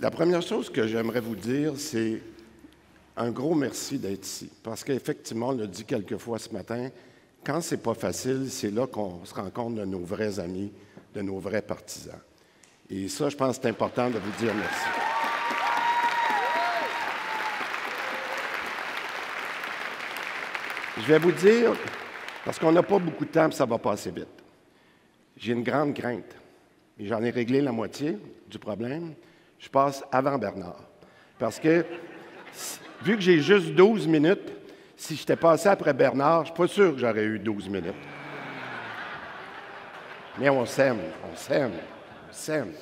La première chose que j'aimerais vous dire, c'est un gros merci d'être ici. Parce qu'effectivement, on l'a dit quelques fois ce matin, quand c'est pas facile, c'est là qu'on se rend compte de nos vrais amis, de nos vrais partisans. Et ça, je pense que c'est important de vous dire merci. Je vais vous dire, parce qu'on n'a pas beaucoup de temps, puis ça va passer vite. J'ai une grande crainte. Et j'en ai réglé la moitié du problème. Je passe avant Bernard. Parce que, vu que j'ai juste 12 minutes, si j'étais passé après Bernard, je ne suis pas sûr que j'aurais eu 12 minutes. Mais on s'aime, on s'aime, on s'aime.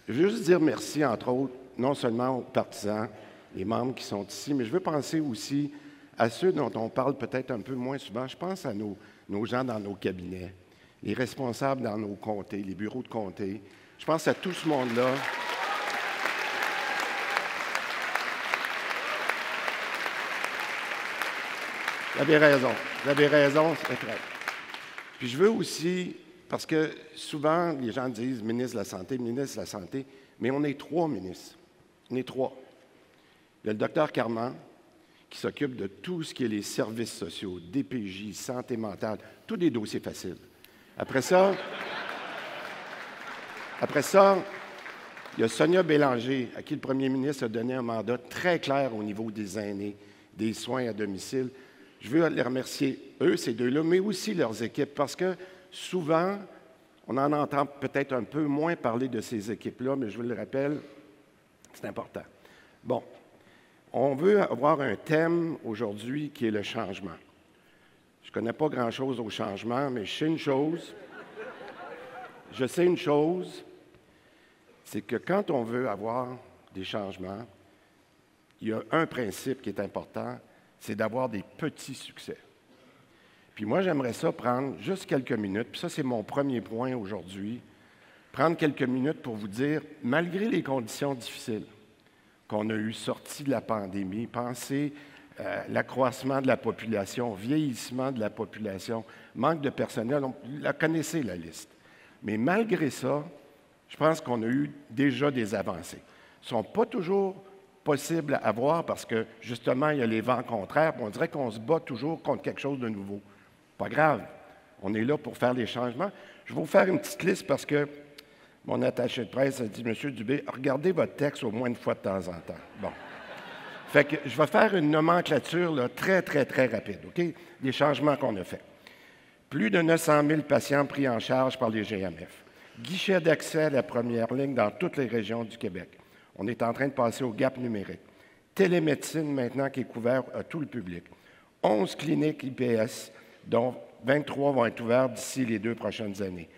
Je veux juste dire merci, entre autres, non seulement aux partisans, les membres qui sont ici, mais je veux penser aussi à ceux dont on parle peut-être un peu moins souvent. Je pense à nos gens dans nos cabinets, les responsables dans nos comtés, les bureaux de comté. Je pense à tout ce monde-là. Vous avez raison, c'est vrai. Puis je veux aussi, parce que souvent les gens disent ministre de la Santé, mais on est 3 ministres. On est 3. Il y a le docteur Carman, qui s'occupe de tout ce qui est les services sociaux, DPJ, santé mentale, tous des dossiers faciles. Après ça, il y a Sonia Bélanger, à qui le premier ministre a donné un mandat très clair au niveau des aînés, des soins à domicile. Je veux les remercier, eux, ces deux-là, mais aussi leurs équipes, parce que souvent, on en entend peut-être un peu moins parler de ces équipes-là, mais je vous le rappelle, c'est important. Bon, on veut avoir un thème aujourd'hui qui est le changement. Je ne connais pas grand-chose au changement, mais je sais une chose. C'est que quand on veut avoir des changements, il y a un principe qui est important, c'est d'avoir des petits succès. Puis moi, j'aimerais ça prendre juste quelques minutes, puis ça, c'est mon premier point aujourd'hui, prendre quelques minutes pour vous dire, malgré les conditions difficiles qu'on a eues sorties de la pandémie, pensez l'accroissement de la population, vieillissement de la population, manque de personnel, vous la connaissez, la liste. Mais malgré ça, je pense qu'on a eu déjà des avancées. Ils ne sont pas toujours possibles à avoir parce que, justement, il y a les vents contraires, puis on dirait qu'on se bat toujours contre quelque chose de nouveau. Pas grave, on est là pour faire les changements. Je vais vous faire une petite liste parce que mon attaché de presse a dit, « Monsieur Dubé, regardez votre texte au moins une fois de temps en temps. » Bon. Fait que je vais faire une nomenclature là, très, très, très rapide, OK? Des changements qu'on a faits. Plus de 900 000 patients pris en charge par les GMF. Guichet d'accès à la première ligne dans toutes les régions du Québec. On est en train de passer au gap numérique. Télémédecine maintenant qui est couvert à tout le public. 11 cliniques IPS, dont 23 vont être ouvertes d'ici les 2 prochaines années.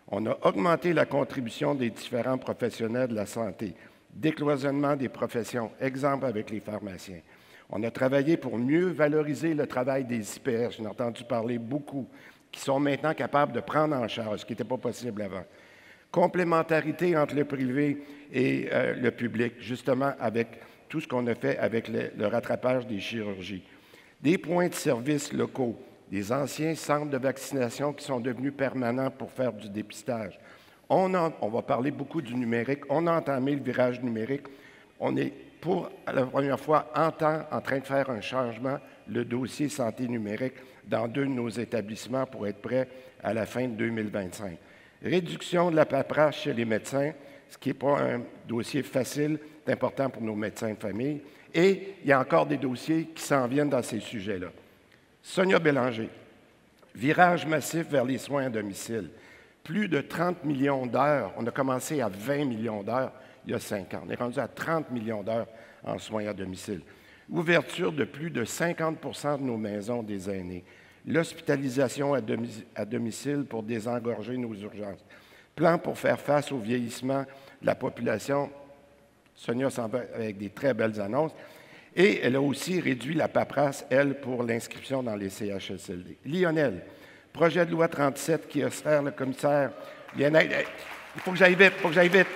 On a augmenté la contribution des différents professionnels de la santé. Décloisonnement des professions, exemple avec les pharmaciens. On a travaillé pour mieux valoriser le travail des IPS, j'en ai entendu parler beaucoup, qui sont maintenant capables de prendre en charge, ce qui n'était pas possible avant. Complémentarité entre le privé et le public, justement avec tout ce qu'on a fait avec le rattrapage des chirurgies. Des points de service locaux, des anciens centres de vaccination qui sont devenus permanents pour faire du dépistage. On va parler beaucoup du numérique. On a entamé le virage numérique. On est, pour la première fois en temps, en train de faire un changement, le dossier santé numérique, dans 2 de nos établissements pour être prêt à la fin de 2025. Réduction de la paperasse chez les médecins, ce qui n'est pas un dossier facile, c'est important pour nos médecins de famille. Et il y a encore des dossiers qui s'en viennent dans ces sujets-là. Sonia Bélanger, virage massif vers les soins à domicile. Plus de 30 millions d'heures. On a commencé à 20 millions d'heures il y a 5 ans. On est rendu à 30 millions d'heures en soins à domicile. Ouverture de plus de 50 de nos maisons des aînés. L'hospitalisation à domicile pour désengorger nos urgences. Plan pour faire face au vieillissement de la population. Sonia s'en va avec des très belles annonces. Et elle a aussi réduit la paperasse, elle, pour l'inscription dans les CHSLD. Lionel, projet de loi 37 qui aspire le commissaire Lionel. Il faut que j'aille vite,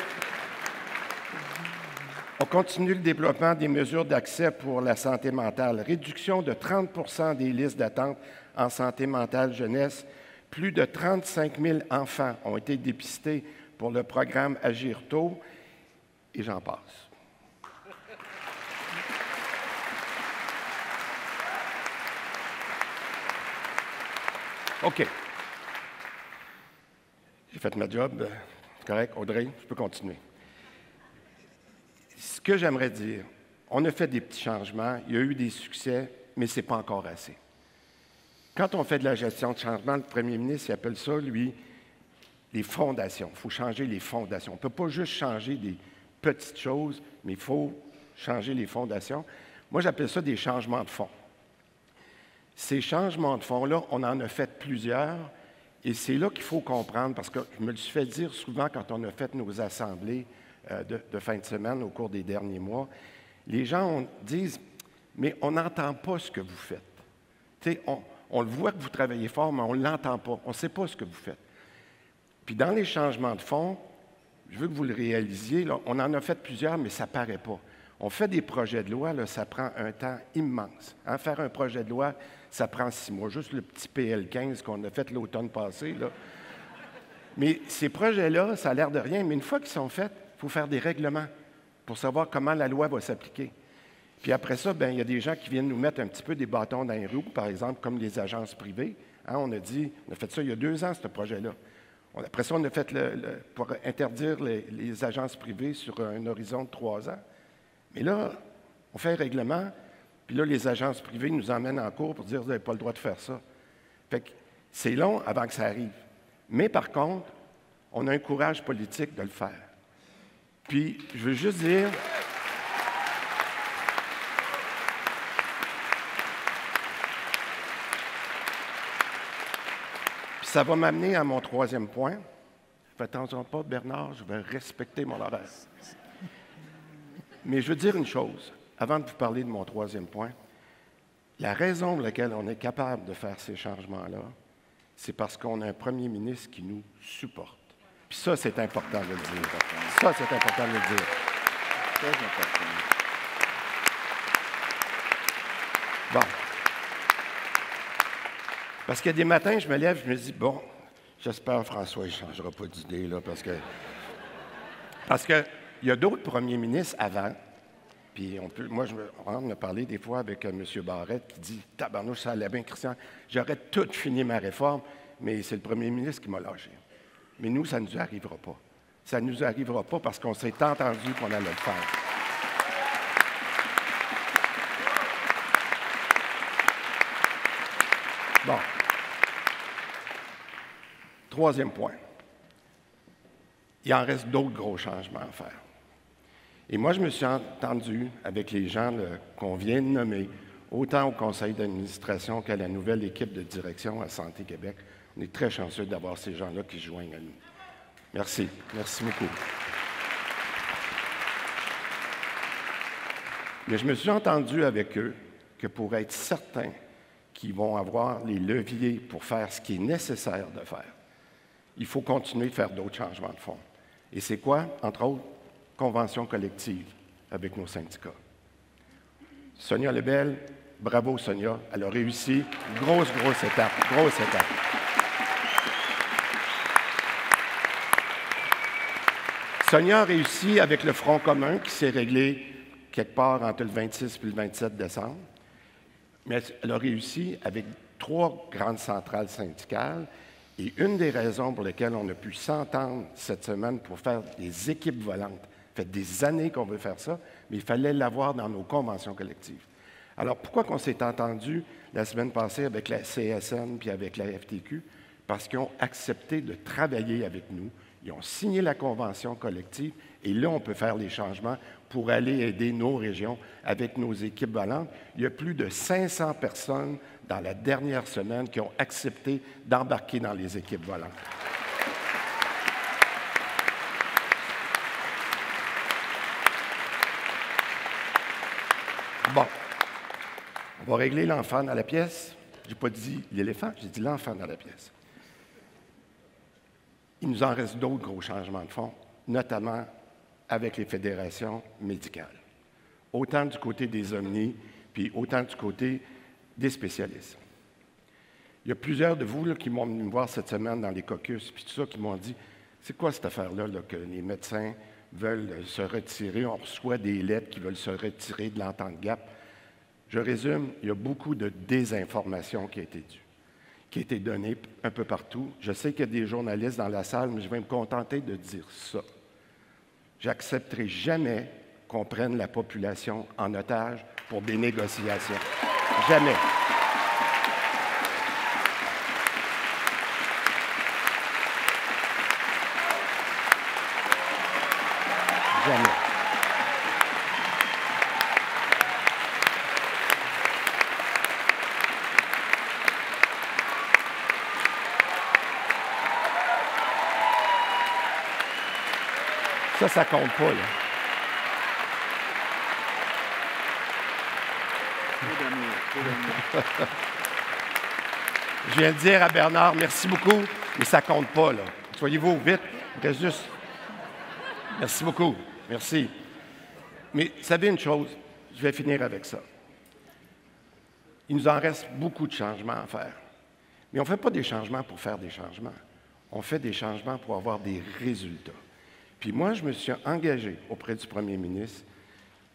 On continue le développement des mesures d'accès pour la santé mentale. Réduction de 30 des listes d'attente en santé mentale jeunesse. Plus de 35 000 enfants ont été dépistés pour le programme Agir tôt. et j'en passe. OK. J'ai fait ma job. C'est correct, Audrey, je peux continuer. Ce que j'aimerais dire, on a fait des petits changements, il y a eu des succès, mais ce n'est pas encore assez. Quand on fait de la gestion de changement, le premier ministre il appelle ça, lui, les fondations. Il faut changer les fondations. On ne peut pas juste changer des petites choses, mais il faut changer les fondations. Moi, j'appelle ça des changements de fond. Ces changements de fond-là, on en a fait plusieurs, et c'est là qu'il faut comprendre, parce que je me le suis fait dire souvent quand on a fait nos assemblées de fin de semaine au cours des derniers mois, les gens disent « mais on n'entend pas ce que vous faites. » Tu sais, on le voit que vous travaillez fort, mais on ne l'entend pas. On ne sait pas ce que vous faites. Puis dans les changements de fond, je veux que vous le réalisiez, là, on en a fait plusieurs, mais ça ne paraît pas. On fait des projets de loi, là, ça prend un temps immense. Hein, faire un projet de loi, ça prend 6 mois. Juste le petit PL15 qu'on a fait l'automne passé. Là. Mais ces projets-là, ça a l'air de rien, mais une fois qu'ils sont faits, il faut faire des règlements pour savoir comment la loi va s'appliquer. Puis après ça, bien, il y a des gens qui viennent nous mettre un petit peu des bâtons dans les roues, par exemple, comme les agences privées. Hein, on a fait ça il y a 2 ans, ce projet-là. Après ça, on a fait pour interdire les agences privées sur un horizon de 3 ans. Mais là, on fait un règlement, puis là, les agences privées nous emmènent en cours pour dire « vous n'avez pas le droit de faire ça ». Fait que c'est long avant que ça arrive. Mais par contre, on a un courage politique de le faire. Puis, je veux juste dire... Puis ça va m'amener à mon 3e point. Faites attention pas, Bernard, je vais respecter mon horaire. Mais je veux dire une chose, avant de vous parler de mon 3e point. La raison pour laquelle on est capable de faire ces changements-là, c'est parce qu'on a un premier ministre qui nous supporte. Puis ça, c'est important de le dire. Ça, c'est important de le dire. Très important. Bon. Parce qu'il y a des matins, je me lève, je me dis, bon, j'espère François, il ne changera pas d'idée, là, parce que il y a d'autres premiers ministres avant, puis on me parlé des fois avec M. Barrette qui dit, tabarnouche, ça allait bien, Christian, j'aurais tout fini ma réforme, mais c'est le premier ministre qui m'a lâché. Mais nous, ça ne nous arrivera pas. Ça ne nous arrivera pas parce qu'on s'est entendu qu'on allait le faire. Bon. 3e point. Il en reste d'autres gros changements à faire. Et moi, je me suis entendu avec les gens qu'on vient de nommer, autant au conseil d'administration qu'à la nouvelle équipe de direction à Santé Québec. On est très chanceux d'avoir ces gens-là qui se joignent à nous. Merci. Merci beaucoup. Mais je me suis entendu avec eux que pour être certain qu'ils vont avoir les leviers pour faire ce qui est nécessaire de faire, il faut continuer de faire d'autres changements de fond. Et c'est quoi? Entre autres, convention collective avec nos syndicats. Sonia Lebel, bravo Sonia, elle a réussi. Grosse étape, grosse étape. Sonia a réussi avec le Front commun qui s'est réglé quelque part entre le 26 et le 27 décembre. Mais elle a réussi avec 3 grandes centrales syndicales. Et une des raisons pour lesquelles on a pu s'entendre cette semaine pour faire des équipes volantes, ça fait des années qu'on veut faire ça, mais il fallait l'avoir dans nos conventions collectives. Alors, pourquoi qu'on s'est entendu la semaine passée avec la CSN puis avec la FTQ? Parce qu'ils ont accepté de travailler avec nous. Ils ont signé la convention collective et là, on peut faire les changements pour aller aider nos régions avec nos équipes volantes. Il y a plus de 500 personnes dans la dernière semaine qui ont accepté d'embarquer dans les équipes volantes. Bon, on va régler l'enfant dans la pièce. Je n'ai pas dit l'éléphant, j'ai dit l'enfant dans la pièce. Il nous en reste d'autres gros changements de fond, notamment avec les fédérations médicales. Autant du côté des omnis, puis autant du côté des spécialistes. Il y a plusieurs de vous là, qui m'ont venu me voir cette semaine dans les caucus, puis tout ça, qui m'ont dit, c'est quoi cette affaire-là là, que les médecins veulent se retirer. On reçoit des lettres qui veulent se retirer de l'entente GAP. Je résume, il y a beaucoup de désinformation qui a été donnée un peu partout. Je sais qu'il y a des journalistes dans la salle, mais je vais me contenter de dire ça. J'accepterai jamais qu'on prenne la population en otage pour des négociations. Jamais. Jamais. Ça compte pas, là. Je viens de dire à Bernard, merci beaucoup, mais ça compte pas, là. Soyez-vous vite, il reste juste. Merci beaucoup, merci. Mais vous savez une chose, je vais finir avec ça. Il nous en reste beaucoup de changements à faire. Mais on ne fait pas des changements pour faire des changements. On fait des changements pour avoir des résultats. Puis moi, je me suis engagé auprès du premier ministre.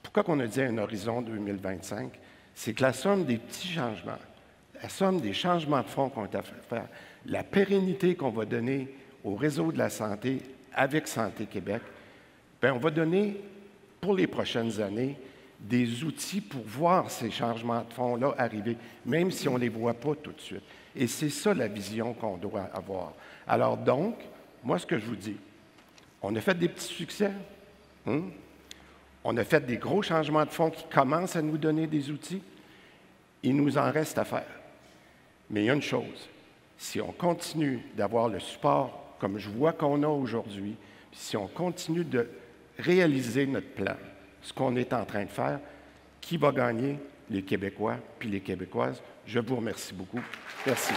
Pourquoi qu'on a dit un horizon 2025? C'est que la somme des petits changements, la somme des changements de fonds qu'on a fait faire, la pérennité qu'on va donner au réseau de la santé avec Santé Québec, bien, on va donner pour les prochaines années des outils pour voir ces changements de fonds-là arriver, même si on ne les voit pas tout de suite. Et c'est ça la vision qu'on doit avoir. Alors donc, moi, ce que je vous dis, on a fait des petits succès. On a fait des gros changements de fonds qui commencent à nous donner des outils. Il nous en reste à faire. Mais il y a une chose, si on continue d'avoir le support comme je vois qu'on a aujourd'hui, si on continue de réaliser notre plan, ce qu'on est en train de faire, qui va gagner? Les Québécois puis les Québécoises. Je vous remercie beaucoup. Merci.